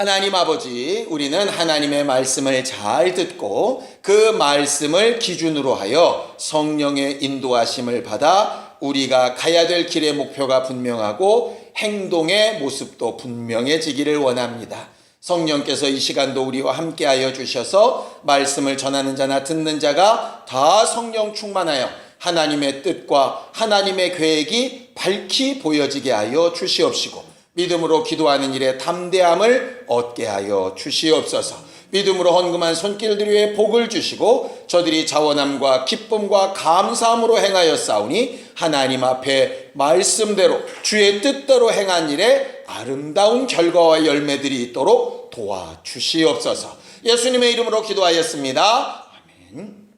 하나님 아버지, 우리는 하나님의 말씀을 잘 듣고 그 말씀을 기준으로 하여 성령의 인도하심을 받아 우리가 가야 될 길의 목표가 분명하고 행동의 모습도 분명해지기를 원합니다. 성령께서 이 시간도 우리와 함께하여 주셔서 말씀을 전하는 자나 듣는 자가 다 성령 충만하여 하나님의 뜻과 하나님의 계획이 밝히 보여지게 하여 주시옵시고, 믿음으로 기도하는 일에 담대함을 얻게 하여 주시옵소서. 믿음으로 헌금한 손길들 위에 복을 주시고 저들이 자원함과 기쁨과 감사함으로 행하여 싸우니 하나님 앞에 말씀대로 주의 뜻대로 행한 일에 아름다운 결과와 열매들이 있도록 도와주시옵소서. 예수님의 이름으로 기도하였습니다. 아멘.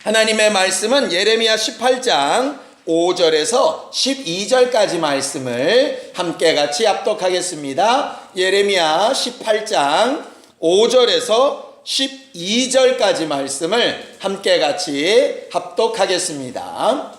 하나님의 말씀은 예레미야 18장 5절에서 12절까지 말씀을 함께 같이 합독하겠습니다. 예레미야 18장 5절에서 12절까지 말씀을 함께 같이 합독하겠습니다.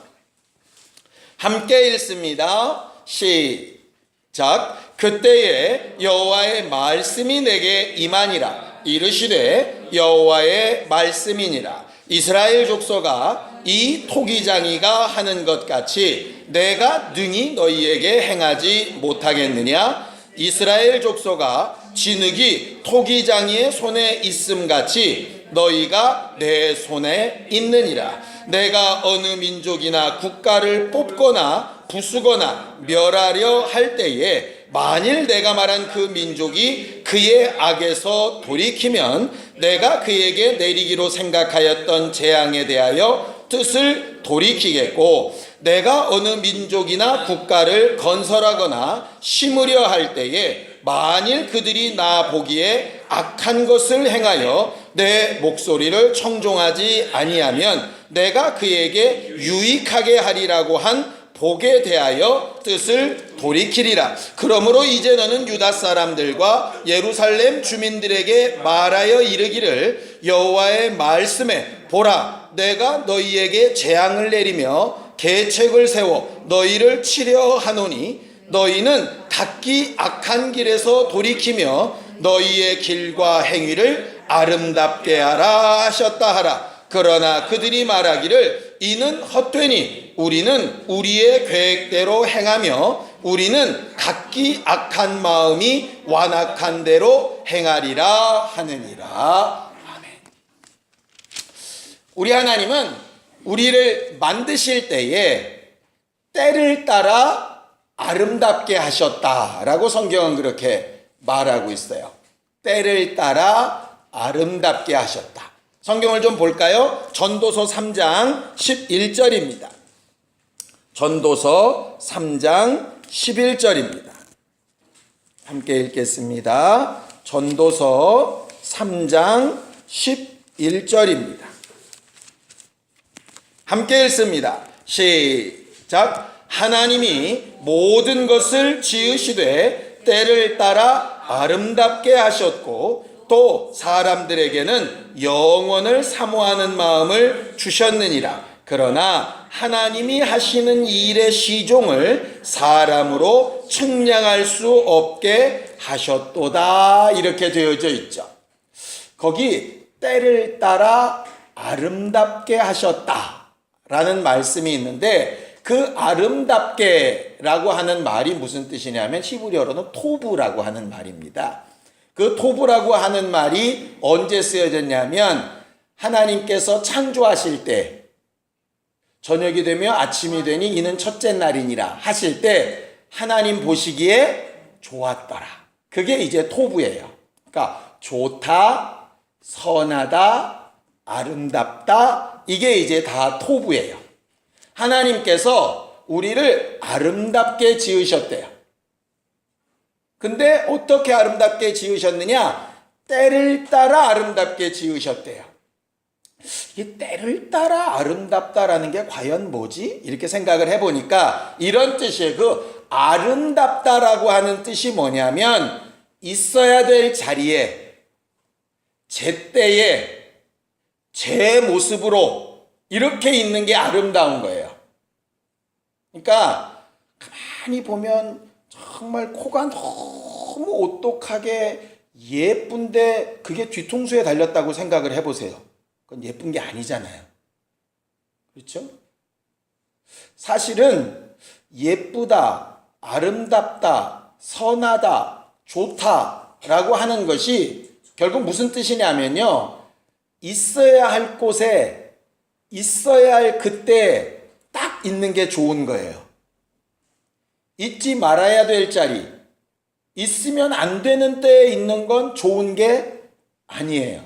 함께 읽습니다. 시작. 그때에 여호와의 말씀이 내게 임하니라. 이르시되 여호와의 말씀이니라. 이스라엘 족속아, 이 토기장이가 하는 것 같이 내가 능히 너희에게 행하지 못하겠느냐? 이스라엘 족속아, 진흙이 토기장이의 손에 있음 같이 너희가 내 손에 있느니라. 내가 어느 민족이나 국가를 뽑거나 부수거나 멸하려 할 때에 만일 내가 말한 그 민족이 그의 악에서 돌이키면 내가 그에게 내리기로 생각하였던 재앙에 대하여 뜻을 돌이키겠고, 내가 어느 민족이나 국가를 건설하거나 심으려 할 때에 만일 그들이 나 보기에 악한 것을 행하여 내 목소리를 청종하지 아니하면 내가 그에게 유익하게 하리라고 한 복에 대하여 뜻을 돌이키리라. 그러므로 이제 너는 유다 사람들과 예루살렘 주민들에게 말하여 이르기를, 여호와의 말씀에 보라, 내가 너희에게 재앙을 내리며 계책을 세워 너희를 치려 하노니 너희는 각기 악한 길에서 돌이키며 너희의 길과 행위를 아름답게 하라 하셨다 하라. 그러나 그들이 말하기를 이는 헛되니 우리는 우리의 계획대로 행하며 우리는 각기 악한 마음이 완악한 대로 행하리라 하느니라. 아멘. 우리 하나님은 우리를 만드실 때에 때를 따라 아름답게 하셨다라고 성경은 그렇게 말하고 있어요. 때를 따라 아름답게 하셨다. 성경을 좀 볼까요? 전도서 3장 11절입니다. 전도서 3장 11절입니다. 함께 읽겠습니다. 전도서 3장 11절입니다. 함께 읽습니다. 시작. 하나님이 모든 것을 지으시되 때를 따라 아름답게 하셨고 또 사람들에게는 영원을 사모하는 마음을 주셨느니라. 그러나 하나님이 하시는 이 일의 시종을 사람으로 측량할 수 없게 하셨도다. 이렇게 되어져 있죠. 거기 때를 따라 아름답게 하셨다라는 말씀이 있는데, 그 아름답게라고 하는 말이 무슨 뜻이냐면 히브리어로는 토브라고 하는 말입니다. 그 토브라고 하는 말이 언제 쓰여졌냐면 하나님께서 창조하실 때 저녁이 되며 아침이 되니 이는 첫째 날이니라 하실 때 하나님 보시기에 좋았더라. 그게 이제 토브예요. 그러니까 좋다, 선하다, 아름답다, 이게 이제 다 토브예요. 하나님께서 우리를 아름답게 지으셨대요. 근데 어떻게 아름답게 지으셨느냐? 때를 따라 아름답게 지으셨대요. 이 때를 따라 아름답다라는 게 과연 뭐지? 이렇게 생각을 해보니까 이런 뜻이에요. 그 아름답다라고 하는 뜻이 뭐냐면 있어야 될 자리에 제때에 제 모습으로 이렇게 있는 게 아름다운 거예요. 그러니까 가만히 보면 정말 코가 너무 오똑하게 예쁜데 그게 뒤통수에 달렸다고 생각을 해보세요. 그건 예쁜 게 아니잖아요. 그렇죠? 사실은 예쁘다, 아름답다, 선하다, 좋다라고 하는 것이 결국 무슨 뜻이냐면요. 있어야 할 곳에 있어야 할 그때 딱 있는 게 좋은 거예요. 있지 말아야 될 자리, 있으면 안 되는 때에 있는 건 좋은 게 아니에요.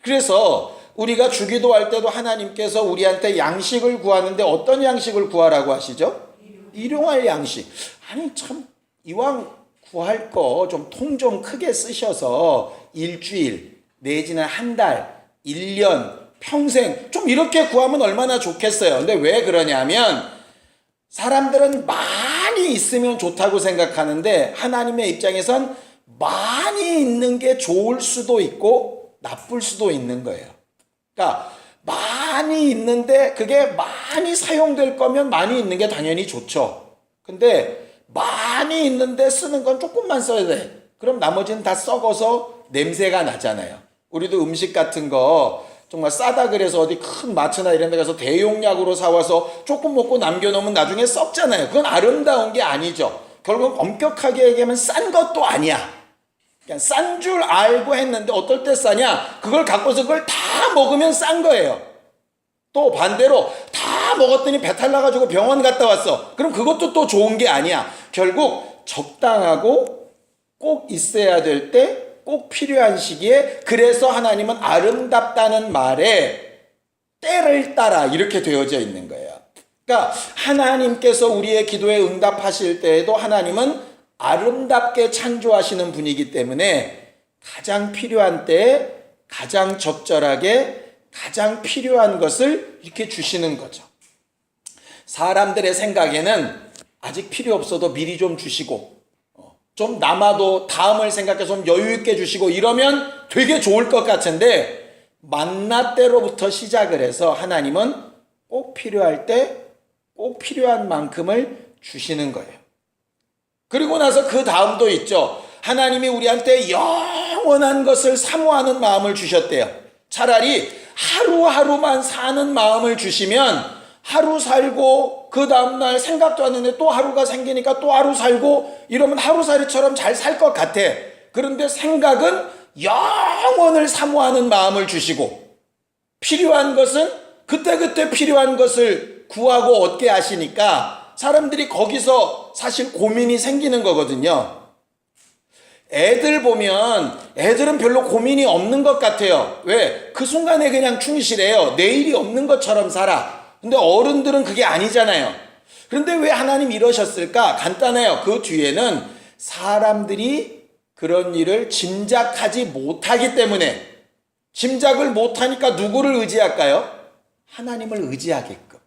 그래서 우리가 주기도 할 때도 하나님께서 우리한테 양식을 구하는데 어떤 양식을 구하라고 하시죠? 일용할 양식. 아니 참 이왕 구할 거 좀 통 좀 크게 쓰셔서 일주일 내지는 한 달, 1년, 평생 좀 이렇게 구하면 얼마나 좋겠어요. 근데 왜 그러냐면 사람들은 많이 있으면 좋다고 생각하는데 하나님의 입장에선 많이 있는 게 좋을 수도 있고 나쁠 수도 있는 거예요. 그러니까 많이 있는데 그게 많이 사용될 거면 많이 있는 게 당연히 좋죠. 근데 많이 있는데 쓰는 건 조금만 써야 돼. 그럼 나머지는 다 썩어서 냄새가 나잖아요. 우리도 음식 같은 거 정말 싸다 그래서 어디 큰 마트나 이런 데 가서 대용량으로 사와서 조금 먹고 남겨놓으면 나중에 썩잖아요. 그건 아름다운 게 아니죠. 결국 엄격하게 얘기하면 싼 것도 아니야. 그냥 싼 줄 알고 했는데 어떨 때 싸냐? 그걸 갖고서 그걸 다 먹으면 싼 거예요. 또 반대로 다 먹었더니 배탈 나가지고 병원 갔다 왔어. 그럼 그것도 또 좋은 게 아니야. 결국 적당하고 꼭 있어야 될 때 꼭 필요한 시기에 그래서 하나님은 아름답다는 말에 때를 따라 이렇게 되어져 있는 거예요. 그러니까 하나님께서 우리의 기도에 응답하실 때에도 하나님은 아름답게 창조하시는 분이기 때문에 가장 필요한 때에 가장 적절하게 가장 필요한 것을 이렇게 주시는 거죠. 사람들의 생각에는 아직 필요 없어도 미리 좀 주시고 좀 남아도 다음을 생각해서 좀 여유 있게 주시고 이러면 되게 좋을 것 같은데 만나 때로부터 시작을 해서 하나님은 꼭 필요할 때 꼭 필요한 만큼을 주시는 거예요. 그리고 나서 그 다음도 있죠. 하나님이 우리한테 영원한 것을 사모하는 마음을 주셨대요. 차라리 하루하루만 사는 마음을 주시면 하루 살고 그 다음날 생각도 안 했는데 또 하루가 생기니까 또 하루 살고 이러면 하루살이처럼 잘 살 것 같아. 그런데 생각은 영원을 사모하는 마음을 주시고 필요한 것은 그때그때 필요한 것을 구하고 얻게 하시니까 사람들이 거기서 사실 고민이 생기는 거거든요. 애들 보면 애들은 별로 고민이 없는 것 같아요. 왜? 그 순간에 그냥 충실해요. 내일이 없는 것처럼 살아. 근데 어른들은 그게 아니잖아요. 그런데 왜 하나님 이러셨을까? 간단해요. 그 뒤에는 사람들이 그런 일을 짐작하지 못하기 때문에 짐작을 못하니까 누구를 의지할까요? 하나님을 의지하게끔.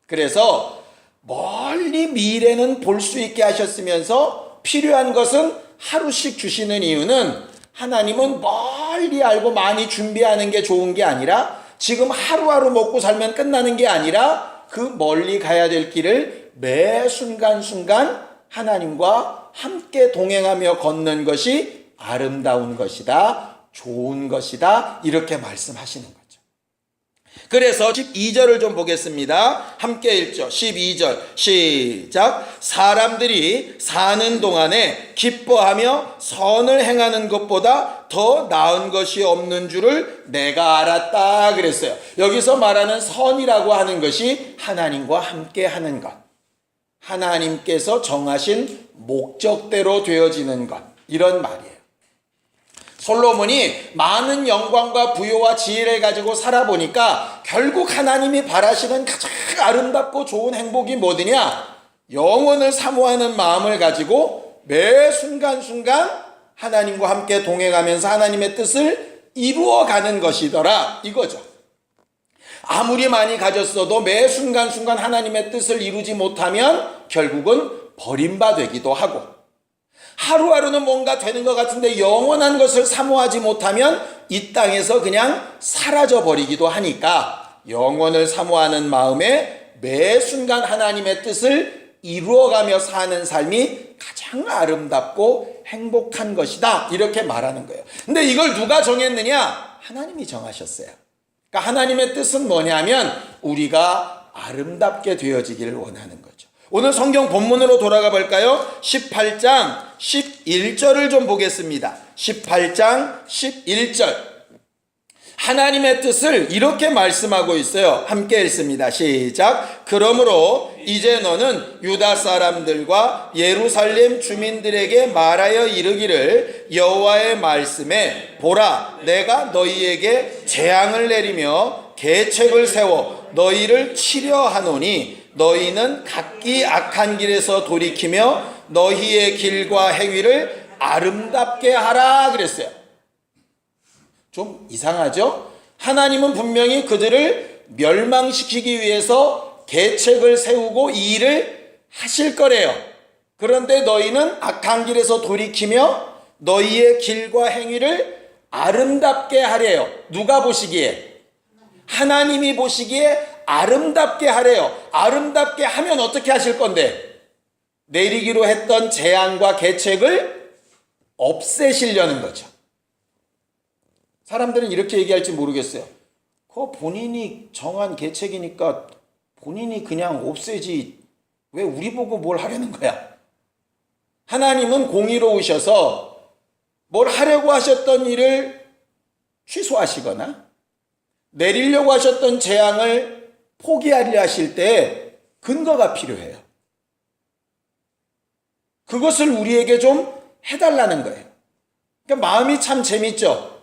그래서 멀리 미래는 볼 수 있게 하셨으면서 필요한 것은 하루씩 주시는 이유는 하나님은 멀리 알고 많이 준비하는 게 좋은 게 아니라 지금 하루하루 먹고 살면 끝나는 게 아니라 그 멀리 가야 될 길을 매 순간순간 하나님과 함께 동행하며 걷는 것이 아름다운 것이다, 좋은 것이다 이렇게 말씀하시는 거죠. 그래서 12절을 좀 보겠습니다. 함께 읽죠. 12절 시작. 사람들이 사는 동안에 기뻐하며 선을 행하는 것보다 더 나은 것이 없는 줄을 내가 알았다 그랬어요. 여기서 말하는 선이라고 하는 것이 하나님과 함께 하는 것, 하나님께서 정하신 목적대로 되어지는 것, 이런 말이에요. 솔로몬이 많은 영광과 부요와 지혜를 가지고 살아보니까 결국 하나님이 바라시는 가장 아름답고 좋은 행복이 뭐더냐? 영원을 사모하는 마음을 가지고 매 순간순간 하나님과 함께 동행하면서 하나님의 뜻을 이루어가는 것이더라 이거죠. 아무리 많이 가졌어도 매 순간순간 하나님의 뜻을 이루지 못하면 결국은 버림받기도 하고 하루하루는 뭔가 되는 것 같은데 영원한 것을 사모하지 못하면 이 땅에서 그냥 사라져 버리기도 하니까 영원을 사모하는 마음에 매 순간 하나님의 뜻을 이루어가며 사는 삶이 가장 아름답고 행복한 것이다. 이렇게 말하는 거예요. 근데 이걸 누가 정했느냐? 하나님이 정하셨어요. 그러니까 하나님의 뜻은 뭐냐면 우리가 아름답게 되어지기를 원하는 거죠. 오늘 성경 본문으로 돌아가 볼까요? 18장 11절을 좀 보겠습니다. 18장 11절. 하나님의 뜻을 이렇게 말씀하고 있어요. 함께 읽습니다. 시작. 그러므로 이제 너는 유다 사람들과 예루살렘 주민들에게 말하여 이르기를 여호와의 말씀에 보라 내가 너희에게 재앙을 내리며 계책을 세워 너희를 치려 하노니 너희는 각기 악한 길에서 돌이키며 너희의 길과 행위를 아름답게 하라 그랬어요. 좀 이상하죠? 하나님은 분명히 그들을 멸망시키기 위해서 계책을 세우고 이 일을 하실 거래요. 그런데 너희는 악한 길에서 돌이키며 너희의 길과 행위를 아름답게 하래요. 누가 보시기에? 하나님이 보시기에 아름답게 하래요. 아름답게 하면 어떻게 하실 건데? 내리기로 했던 재앙과 계책을 없애시려는 거죠. 사람들은 이렇게 얘기할지 모르겠어요. 그거 본인이 정한 계책이니까 본인이 그냥 없애지 왜 우리 보고 뭘 하려는 거야? 하나님은 공의로우셔서 뭘 하려고 하셨던 일을 취소하시거나 내리려고 하셨던 재앙을 포기하려 하실 때 근거가 필요해요. 그것을 우리에게 좀 해달라는 거예요. 그러니까 마음이 참 재밌죠.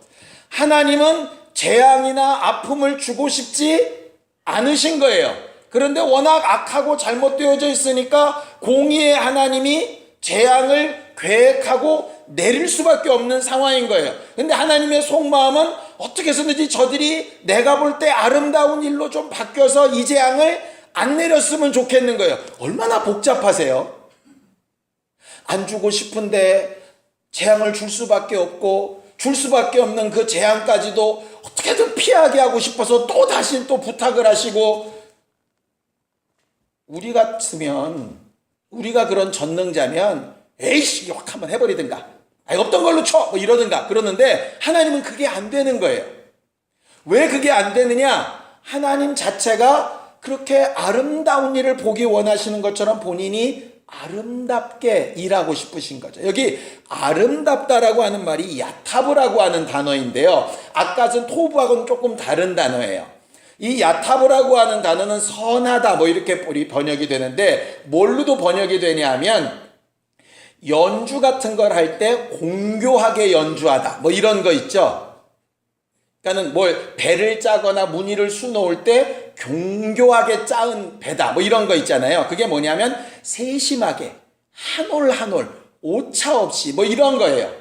하나님은 재앙이나 아픔을 주고 싶지 않으신 거예요. 그런데 워낙 악하고 잘못되어져 있으니까 공의의 하나님이 재앙을 계획하고 내릴 수밖에 없는 상황인 거예요. 근데 하나님의 속마음은 어떻게 해서든지 저들이 내가 볼 때 아름다운 일로 좀 바뀌어서 이 재앙을 안 내렸으면 좋겠는 거예요. 얼마나 복잡하세요? 안 주고 싶은데 재앙을 줄 수밖에 없고 줄 수밖에 없는 그 재앙까지도 어떻게든 피하게 하고 싶어서 또 다시 또 부탁을 하시고 우리 같으면 우리가 그런 전능자면 에이씨 확 한번 해버리든가 없던 걸로 쳐 뭐 이러든가 그러는데 하나님은 그게 안 되는 거예요. 왜 그게 안 되느냐? 하나님 자체가 그렇게 아름다운 일을 보기 원하시는 것처럼 본인이 아름답게 일하고 싶으신 거죠. 여기 아름답다라고 하는 말이 야타브라고 하는 단어인데요. 아까 전 토부하고는 조금 다른 단어예요. 이 야타브라고 하는 단어는 선하다 뭐 이렇게 번역이 되는데 뭘로도 번역이 되냐 하면 연주 같은 걸 할 때 공교하게 연주하다 뭐 이런 거 있죠. 그러니까는 뭘 배를 짜거나 무늬를 수놓을 때 경교하게 짜은 배다 뭐 이런 거 있잖아요. 그게 뭐냐면 세심하게 한 올 한 올 오차 없이 뭐 이런 거예요.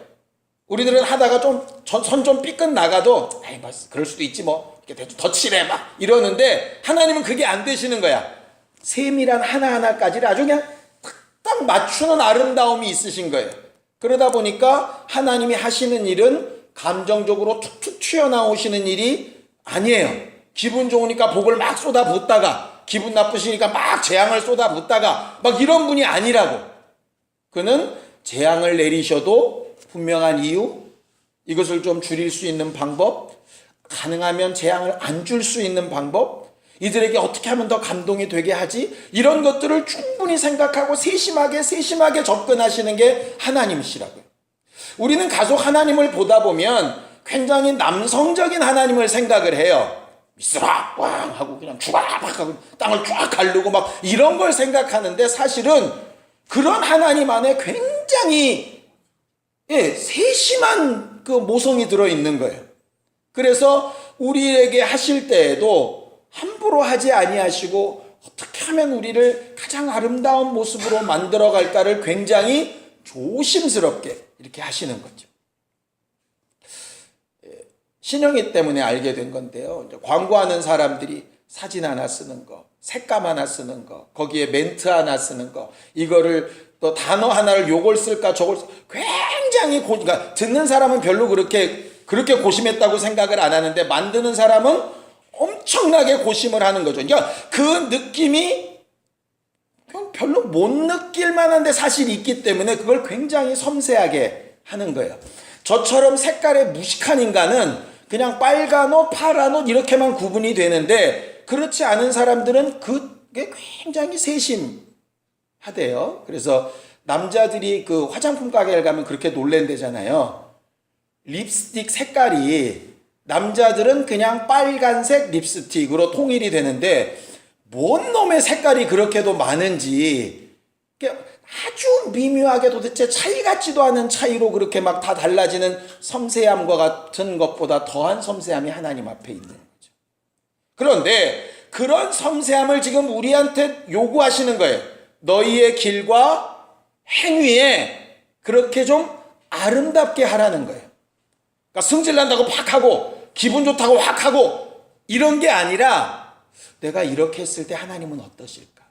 우리들은 하다가 좀 선 좀 삐끗 나가도 에이 뭐 그럴 수도 있지 뭐 이렇게 대충 덧칠해 막 이러는데 하나님은 그게 안 되시는 거야. 세밀한 하나하나까지를 아주 그냥 딱 맞추는 아름다움이 있으신 거예요. 그러다 보니까 하나님이 하시는 일은 감정적으로 툭툭 튀어나오시는 일이 아니에요. 기분 좋으니까 복을 막 쏟아붓다가 기분 나쁘시니까 막 재앙을 쏟아붓다가 막 이런 분이 아니라고. 그는 재앙을 내리셔도 분명한 이유, 이것을 좀 줄일 수 있는 방법, 가능하면 재앙을 안 줄 수 있는 방법, 이들에게 어떻게 하면 더 감동이 되게 하지? 이런 것들을 충분히 생각하고 세심하게 접근하시는 게 하나님이시라고요. 우리는 가속 하나님을 보다 보면 굉장히 남성적인 하나님을 생각을 해요. 미스라 왕 하고 그냥 주바박 하고 땅을 쫙 가르고 막 이런 걸 생각하는데 사실은 그런 하나님 안에 굉장히 세심한 그 모성이 들어있는 거예요. 그래서 우리에게 하실 때에도 함부로 하지 아니하시고 어떻게 하면 우리를 가장 아름다운 모습으로 만들어 갈까를 굉장히 조심스럽게 이렇게 하시는 거죠. 신영이 때문에 알게 된 건데요. 광고하는 사람들이 사진 하나 쓰는 거, 색감 하나 쓰는 거, 거기에 멘트 하나 쓰는 거, 이거를 또 단어 하나를 요걸 쓸까 저걸 굉장히 그러니까 듣는 사람은 별로 그렇게 고심했다고 생각을 안 하는데 만드는 사람은 엄청나게 고심을 하는 거죠. 그러니까 그 느낌이 그냥 별로 못 느낄 만한데 사실 있기 때문에 그걸 굉장히 섬세하게 하는 거예요. 저처럼 색깔에 무식한 인간은 그냥 빨간 옷, 파란 옷 이렇게만 구분이 되는데 그렇지 않은 사람들은 그게 굉장히 세심하대요. 그래서 남자들이 그 화장품 가게를 가면 그렇게 놀랜대잖아요. 립스틱 색깔이 남자들은 그냥 빨간색 립스틱으로 통일이 되는데 뭔 놈의 색깔이 그렇게도 많은지 아주 미묘하게 도대체 차이 같지도 않은 차이로 그렇게 막 다 달라지는 섬세함과 같은 것보다 더한 섬세함이 하나님 앞에 있는 거죠. 그런데 그런 섬세함을 지금 우리한테 요구하시는 거예요. 너희의 길과 행위에 그렇게 좀 아름답게 하라는 거예요. 그러니까 승질난다고 팍 하고 기분 좋다고 확 하고 이런 게 아니라 내가 이렇게 했을 때 하나님은 어떠실까?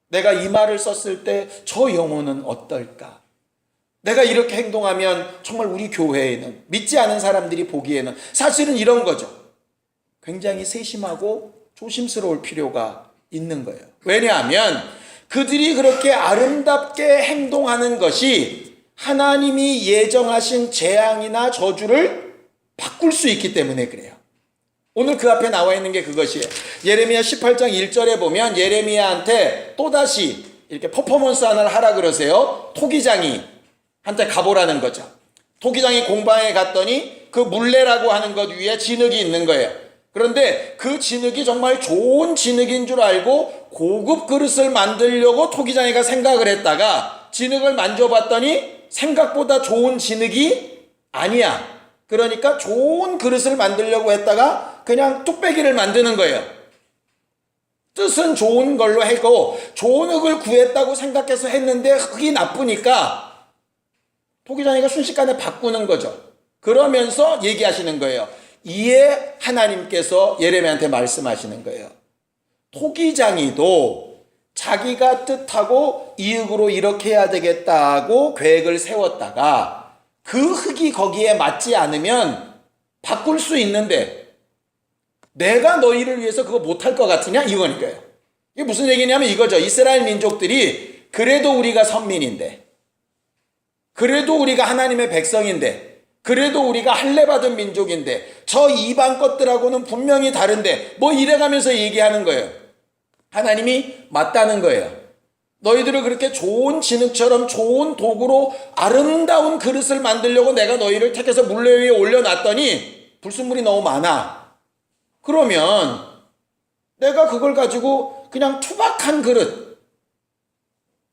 내가 이 말을 썼을 때 저 영혼은 어떨까? 내가 이렇게 행동하면 정말 우리 교회에는 믿지 않은 사람들이 보기에는 사실은 이런 거죠. 굉장히 세심하고 조심스러울 필요가 있는 거예요. 왜냐하면 그들이 그렇게 아름답게 행동하는 것이 하나님이 예정하신 재앙이나 저주를 바꿀 수 있기 때문에 그래요. 오늘 그 앞에 나와 있는 게 그것이에요. 예레미야 18장 1절에 보면 예레미야한테 또다시 이렇게 퍼포먼스 하나를 하라 그러세요. 토기장이 한테 가보라는 거죠. 토기장이 공방에 갔더니 그 물레라고 하는 것 위에 진흙이 있는 거예요. 그런데 그 진흙이 정말 좋은 진흙인 줄 알고 고급 그릇을 만들려고 토기장이가 생각을 했다가 진흙을 만져봤더니 생각보다 좋은 진흙이 아니야. 그러니까 좋은 그릇을 만들려고 했다가 그냥 뚝배기를 만드는 거예요. 뜻은 좋은 걸로 했고 좋은 흙을 구했다고 생각해서 했는데 흙이 나쁘니까 토기장이가 순식간에 바꾸는 거죠. 그러면서 얘기하시는 거예요. 이에 하나님께서 예레미야한테 말씀하시는 거예요. 토기장이도 자기가 뜻하고 이 흙으로 이렇게 해야 되겠다고 계획을 세웠다가 그 흙이 거기에 맞지 않으면 바꿀 수 있는데 내가 너희를 위해서 그거 못할 것 같으냐? 이거니까요. 이게 무슨 얘기냐면 이거죠. 이스라엘 민족들이 그래도 우리가 선민인데 그래도 우리가 하나님의 백성인데 그래도 우리가 할례받은 민족인데 저 이방 것들하고는 분명히 다른데 뭐 이래가면서 얘기하는 거예요. 하나님이 맞다는 거예요. 너희들을 그렇게 좋은 진흙처럼 좋은 도구로 아름다운 그릇을 만들려고 내가 너희를 택해서 물레 위에 올려놨더니 불순물이 너무 많아. 그러면 내가 그걸 가지고 그냥 투박한 그릇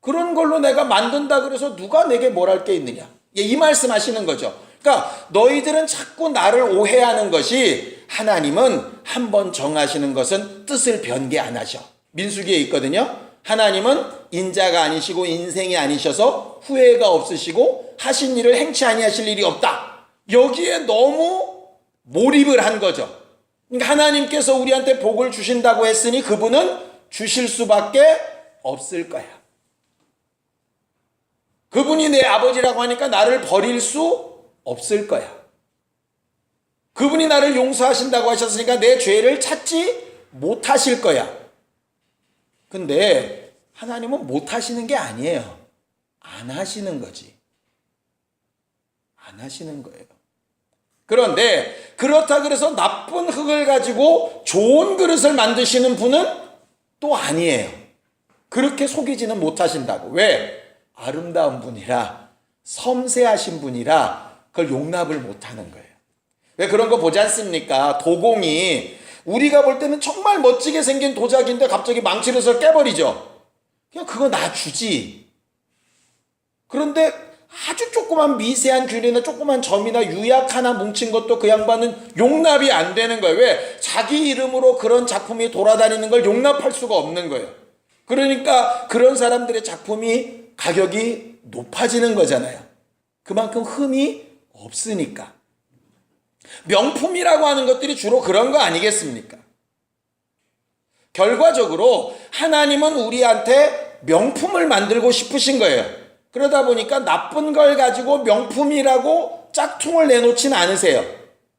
그런 걸로 내가 만든다 그래서 누가 내게 뭘 할 게 있느냐. 이 말씀 하시는 거죠. 그러니까 너희들은 자꾸 나를 오해하는 것이 하나님은 한번 정하시는 것은 뜻을 변개 안 하셔. 민수기에 있거든요. 하나님은 인자가 아니시고 인생이 아니셔서 후회가 없으시고 하신 일을 행치 아니하실 일이 없다. 여기에 너무 몰입을 한 거죠. 그러니까 하나님께서 우리한테 복을 주신다고 했으니 그분은 주실 수밖에 없을 거야. 그분이 내 아버지라고 하니까 나를 버릴 수 없을 거야. 그분이 나를 용서하신다고 하셨으니까 내 죄를 찾지 못하실 거야. 근데 하나님은 못하시는 게 아니에요. 안 하시는 거지. 안 하시는 거예요. 그런데 그렇다 그래서 나쁜 흙을 가지고 좋은 그릇을 만드시는 분은 또 아니에요. 그렇게 속이지는 못하신다고. 왜? 아름다운 분이라 섬세하신 분이라 그걸 용납을 못하는 거예요. 왜 그런 거 보지 않습니까? 도공이 우리가 볼 때는 정말 멋지게 생긴 도자기인데 갑자기 망치를 해서 깨버리죠. 그냥 그거 놔주지. 그런데 아주 조그만 미세한 균이나 조그만 점이나 유약 하나 뭉친 것도 그 양반은 용납이 안 되는 거예요. 왜? 자기 이름으로 그런 작품이 돌아다니는 걸 용납할 수가 없는 거예요. 그러니까 그런 사람들의 작품이 가격이 높아지는 거잖아요. 그만큼 흠이 없으니까. 명품이라고 하는 것들이 주로 그런 거 아니겠습니까? 결과적으로 하나님은 우리한테 명품을 만들고 싶으신 거예요. 그러다 보니까 나쁜 걸 가지고 명품이라고 짝퉁을 내놓지는 않으세요.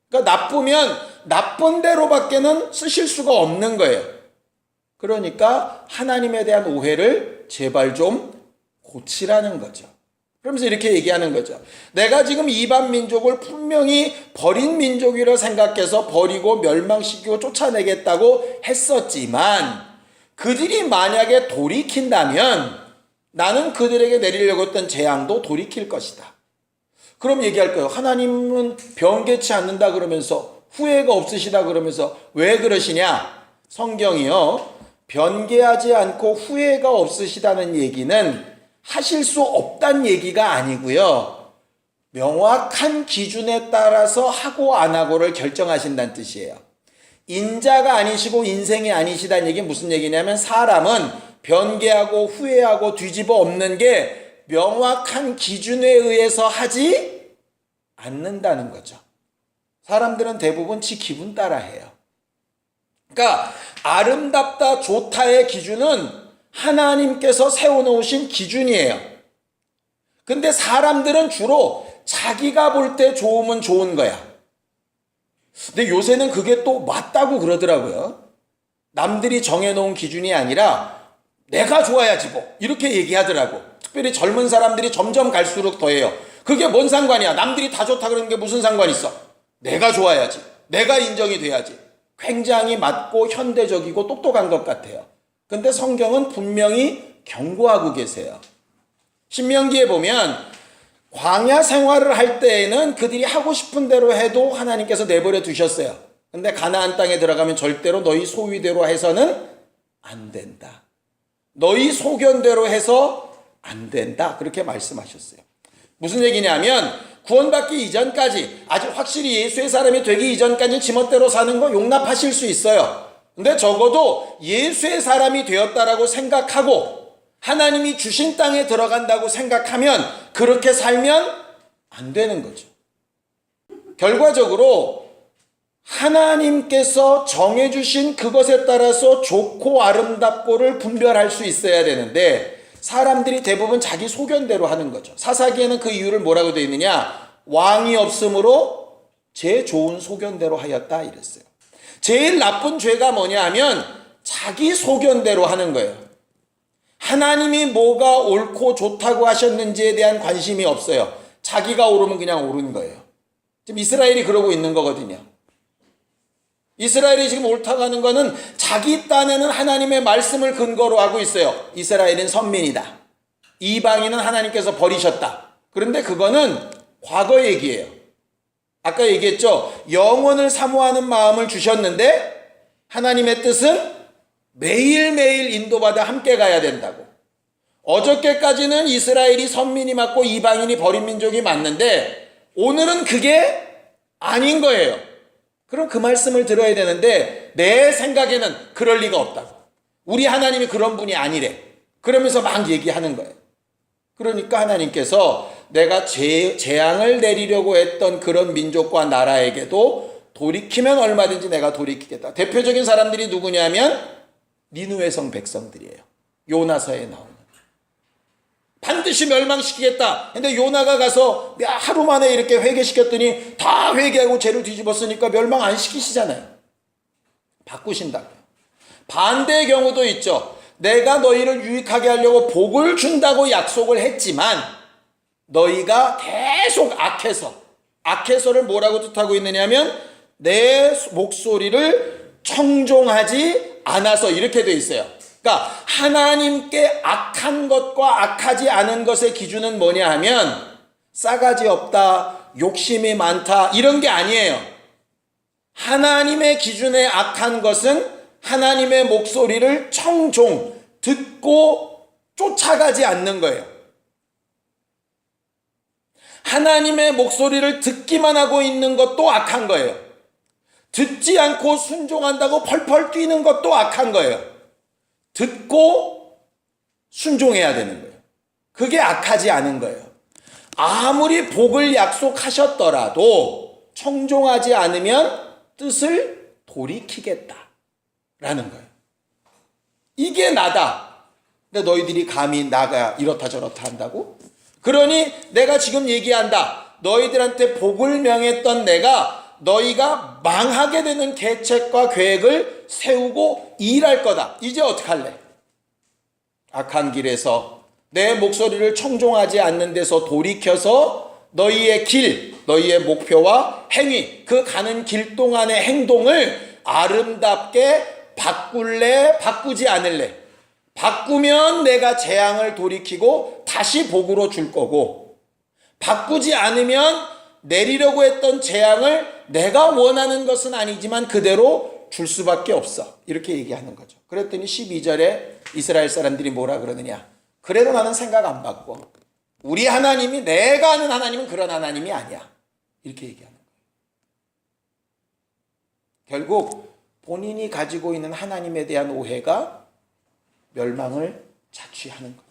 그러니까 나쁘면 나쁜 대로밖에는 쓰실 수가 없는 거예요. 그러니까 하나님에 대한 오해를 제발 좀 고치라는 거죠. 그러면서 이렇게 얘기하는 거죠. 내가 지금 이방 민족을 분명히 버린 민족이라 생각해서 버리고 멸망시키고 쫓아내겠다고 했었지만 그들이 만약에 돌이킨다면 나는 그들에게 내리려고 했던 재앙도 돌이킬 것이다. 그럼 얘기할 거예요. 하나님은 변개치 않는다 그러면서 후회가 없으시다 그러면서 왜 그러시냐? 성경이요. 변개하지 않고 후회가 없으시다는 얘기는 하실 수 없다는 얘기가 아니고요. 명확한 기준에 따라서 하고 안 하고를 결정하신다는 뜻이에요. 인자가 아니시고 인생이 아니시다는 얘기는 무슨 얘기냐면 사람은 변개하고 후회하고 뒤집어 엎는 게 명확한 기준에 의해서 하지 않는다는 거죠. 사람들은 대부분 지 기분 따라 해요. 그러니까 아름답다 좋다의 기준은 하나님께서 세워놓으신 기준이에요. 근데 사람들은 주로 자기가 볼 때 좋으면 좋은 거야. 근데 요새는 그게 또 맞다고 그러더라고요. 남들이 정해놓은 기준이 아니라 내가 좋아야지 뭐 이렇게 얘기하더라고. 특별히 젊은 사람들이 점점 갈수록 더해요. 그게 뭔 상관이야. 남들이 다 좋다 그러는 게 무슨 상관 있어. 내가 좋아야지. 내가 인정이 돼야지. 굉장히 맞고 현대적이고 똑똑한 것 같아요. 근데 성경은 분명히 경고하고 계세요. 신명기에 보면 광야 생활을 할 때에는 그들이 하고 싶은 대로 해도 하나님께서 내버려 두셨어요. 근데 가나안 땅에 들어가면 절대로 너희 소위대로 해서는 안 된다. 너희 소견대로 해서 안 된다. 그렇게 말씀하셨어요. 무슨 얘기냐면 구원받기 이전까지 아주 확실히 예수의 사람이 되기 이전까지 지멋대로 사는 거 용납하실 수 있어요. 근데 적어도 예수의 사람이 되었다라고 생각하고 하나님이 주신 땅에 들어간다고 생각하면 그렇게 살면 안 되는 거죠. 결과적으로 하나님께서 정해주신 그것에 따라서 좋고 아름답고를 분별할 수 있어야 되는데 사람들이 대부분 자기 소견대로 하는 거죠. 사사기에는 그 이유를 뭐라고 되어 있느냐? 왕이 없으므로 제 좋은 소견대로 하였다 이랬어요. 제일 나쁜 죄가 뭐냐 하면 자기 소견대로 하는 거예요. 하나님이 뭐가 옳고 좋다고 하셨는지에 대한 관심이 없어요. 자기가 옳으면 그냥 옳은 거예요. 지금 이스라엘이 그러고 있는 거거든요. 이스라엘이 지금 옳다고 하는 거는 자기 딴에는 하나님의 말씀을 근거로 하고 있어요. 이스라엘은 선민이다. 이방인은 하나님께서 버리셨다. 그런데 그거는 과거 얘기예요. 아까 얘기했죠. 영원을 사모하는 마음을 주셨는데 하나님의 뜻은 매일매일 인도받아 함께 가야 된다고. 어저께까지는 이스라엘이 선민이 맞고 이방인이 버린 민족이 맞는데 오늘은 그게 아닌 거예요. 그럼 그 말씀을 들어야 되는데 내 생각에는 그럴 리가 없다고. 우리 하나님이 그런 분이 아니래. 그러면서 막 얘기하는 거예요. 그러니까 하나님께서 내가 재앙을 내리려고 했던 그런 민족과 나라에게도 돌이키면 얼마든지 내가 돌이키겠다. 대표적인 사람들이 누구냐면 니느웨 성 백성들이에요. 요나서에 나오는. 반드시 멸망시키겠다. 근데 요나가 가서 하루 만에 이렇게 회개시켰더니 다 회개하고 죄를 뒤집었으니까 멸망 안 시키시잖아요. 바꾸신다고요. 반대의 경우도 있죠. 내가 너희를 유익하게 하려고 복을 준다고 약속을 했지만 너희가 계속 악해서를 뭐라고 뜻하고 있느냐면 내 목소리를 청종하지 않아서 이렇게 돼 있어요. 그러니까 하나님께 악한 것과 악하지 않은 것의 기준은 뭐냐 하면 싸가지 없다, 욕심이 많다 이런 게 아니에요. 하나님의 기준에 악한 것은 하나님의 목소리를 듣고 쫓아가지 않는 거예요. 하나님의 목소리를 듣기만 하고 있는 것도 악한 거예요. 듣지 않고 순종한다고 펄펄 뛰는 것도 악한 거예요. 듣고 순종해야 되는 거예요. 그게 악하지 않은 거예요. 아무리 복을 약속하셨더라도 청종하지 않으면 뜻을 돌이키겠다라는 거예요. 이게 나다. 근데 너희들이 감히 나가 이렇다 저렇다 한다고? 그러니 내가 지금 얘기한다. 너희들한테 복을 명했던 내가 너희가 망하게 되는 계책과 계획을 세우고 일할 거다. 이제 어떡할래? 악한 길에서 내 목소리를 청종하지 않는 데서 돌이켜서 너희의 길, 너희의 목표와 행위, 그 가는 길 동안의 행동을 아름답게 바꿀래, 바꾸지 않을래? 바꾸면 내가 재앙을 돌이키고 다시 복으로 줄 거고, 바꾸지 않으면 내리려고 했던 재앙을 내가 원하는 것은 아니지만 그대로 줄 수밖에 없어. 이렇게 얘기하는 거죠. 그랬더니 12절에 이스라엘 사람들이 뭐라 그러느냐? 그래도 나는 생각 안 바꿔. 우리 하나님이, 내가 아는 하나님은 그런 하나님이 아니야. 이렇게 얘기하는 거예요. 결국 본인이 가지고 있는 하나님에 대한 오해가 멸망을 자취하는 거죠.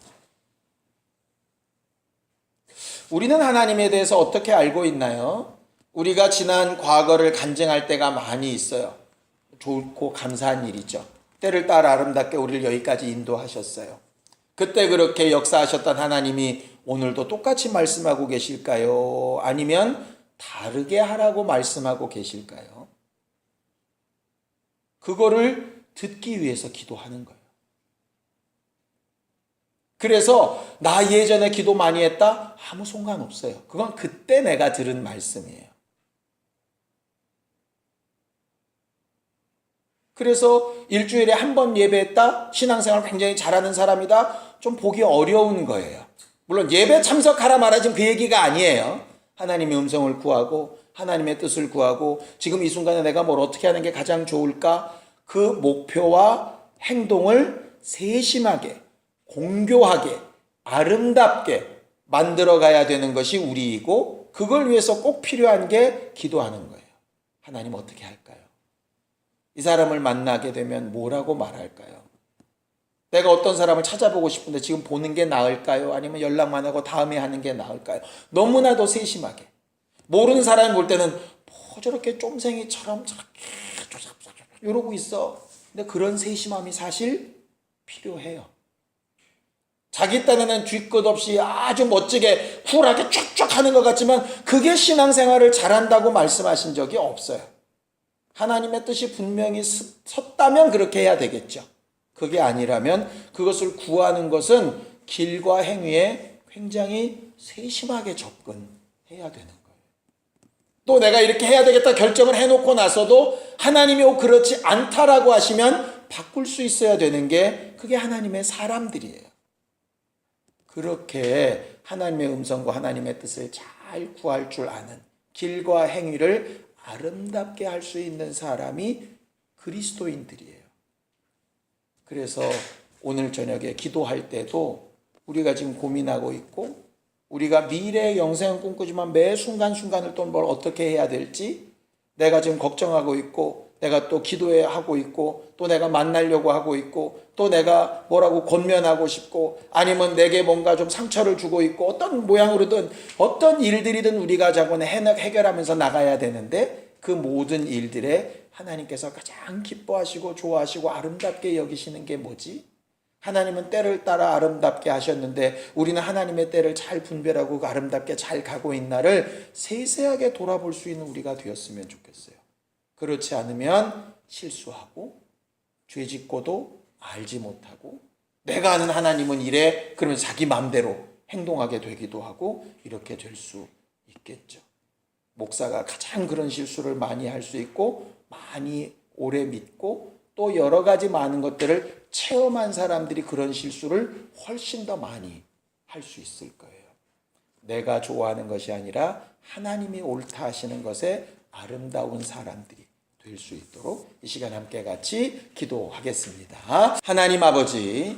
우리는 하나님에 대해서 어떻게 알고 있나요? 우리가 지난 과거를 간증할 때가 많이 있어요. 좋고 감사한 일이죠. 때를 따라 아름답게 우리를 여기까지 인도하셨어요. 그때 그렇게 역사하셨던 하나님이 오늘도 똑같이 말씀하고 계실까요? 아니면 다르게 하라고 말씀하고 계실까요? 그거를 듣기 위해서 기도하는 거예요. 그래서 나 예전에 기도 많이 했다? 아무 상관없어요. 그건 그때 내가 들은 말씀이에요. 그래서 일주일에 한 번 예배했다? 신앙생활 굉장히 잘하는 사람이다? 좀 보기 어려운 거예요. 물론 예배 참석하라 말하지만 그 얘기가 아니에요. 하나님의 음성을 구하고 하나님의 뜻을 구하고 지금 이 순간에 내가 뭘 어떻게 하는 게 가장 좋을까? 그 목표와 행동을 세심하게, 공교하게, 아름답게 만들어 가야 되는 것이 우리이고, 그걸 위해서 꼭 필요한 게 기도하는 거예요. 하나님 어떻게 할까요? 이 사람을 만나게 되면 뭐라고 말할까요? 내가 어떤 사람을 찾아보고 싶은데 지금 보는 게 나을까요? 아니면 연락만 하고 다음에 하는 게 나을까요? 너무나도 세심하게. 모르는 사람이 볼 때는 뭐 저렇게 쫌생이처럼 저렇게 이러고 있어. 근데 그런 세심함이 사실 필요해요. 자기 딴에는 뒤끝 없이 아주 멋지게 쿨하게 쫙쫙 하는 것 같지만 그게 신앙생활을 잘한다고 말씀하신 적이 없어요. 하나님의 뜻이 분명히 섰다면 그렇게 해야 되겠죠. 그게 아니라면 그것을 구하는 것은 길과 행위에 굉장히 세심하게 접근해야 되는 거예요. 또 내가 이렇게 해야 되겠다 결정을 해놓고 나서도 하나님이 그렇지 않다라고 하시면 바꿀 수 있어야 되는 게 그게 하나님의 사람들이에요. 그렇게 하나님의 음성과 하나님의 뜻을 잘 구할 줄 아는 길과 행위를 아름답게 할 수 있는 사람이 그리스도인들이에요. 그래서 오늘 저녁에 기도할 때도 우리가 지금 고민하고 있고 우리가 미래의 영생을 꿈꾸지만 매 순간순간을 또 뭘 어떻게 해야 될지 내가 지금 걱정하고 있고 내가 또 기도하고 있고 또 내가 만나려고 하고 있고 또 내가 뭐라고 권면하고 싶고 아니면 내게 뭔가 좀 상처를 주고 있고 어떤 모양으로든 어떤 일들이든 우리가 자꾸 해결하면서 나가야 되는데 그 모든 일들에 하나님께서 가장 기뻐하시고 좋아하시고 아름답게 여기시는 게 뭐지? 하나님은 때를 따라 아름답게 하셨는데 우리는 하나님의 때를 잘 분별하고 아름답게 잘 가고 있나를 세세하게 돌아볼 수 있는 우리가 되었으면 좋겠어요. 그렇지 않으면 실수하고 죄짓고도 알지 못하고 내가 아는 하나님은 이래 그러면 자기 마음대로 행동하게 되기도 하고 이렇게 될 수 있겠죠. 목사가 가장 그런 실수를 많이 할 수 있고 많이 오래 믿고 또 여러 가지 많은 것들을 체험한 사람들이 그런 실수를 훨씬 더 많이 할 수 있을 거예요. 내가 좋아하는 것이 아니라 하나님이 옳다 하시는 것에 아름다운 사람들이 될 수 있도록 이 시간 함께 같이 기도하겠습니다. 하나님 아버지,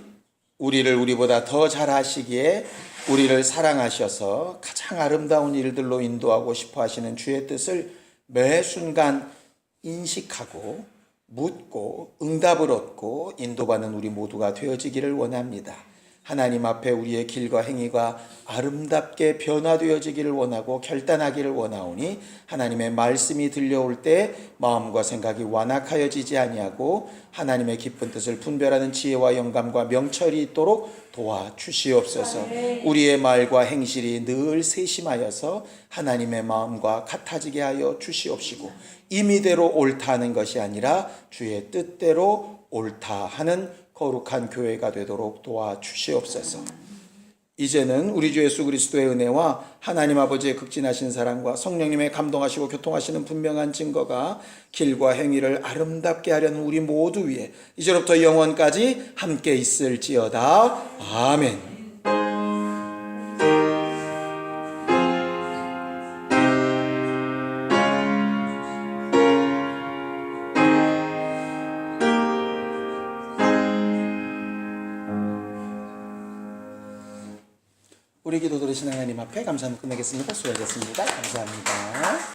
우리를 우리보다 더 잘하시기에 우리를 사랑하셔서 가장 아름다운 일들로 인도하고 싶어 하시는 주의 뜻을 매 순간 인식하고 묻고 응답을 얻고 인도받는 우리 모두가 되어지기를 원합니다. 하나님 앞에 우리의 길과 행위가 아름답게 변화되어지기를 원하고 결단하기를 원하오니 하나님의 말씀이 들려올 때 마음과 생각이 완악하여지지 아니하고 하나님의 기쁜 뜻을 분별하는 지혜와 영감과 명철이 있도록 도와주시옵소서. 우리의 말과 행실이 늘 세심하여서 하나님의 마음과 같아지게 하여 주시옵시고 임의대로 옳다 하는 것이 아니라 주의 뜻대로 옳다 하는 거룩한 교회가 되도록 도와주시옵소서. 이제는 우리 주 예수 그리스도의 은혜와 하나님 아버지의 극진하신 사랑과 성령님의 감동하시고 교통하시는 분명한 증거가 길과 행위를 아름답게 하려는 우리 모두 위에 이제로부터 영원까지 함께 있을지어다. 아멘. 우리 기도 들으신 하나님 앞에 감사함을 끝내겠습니다. 수고하셨습니다. 감사합니다.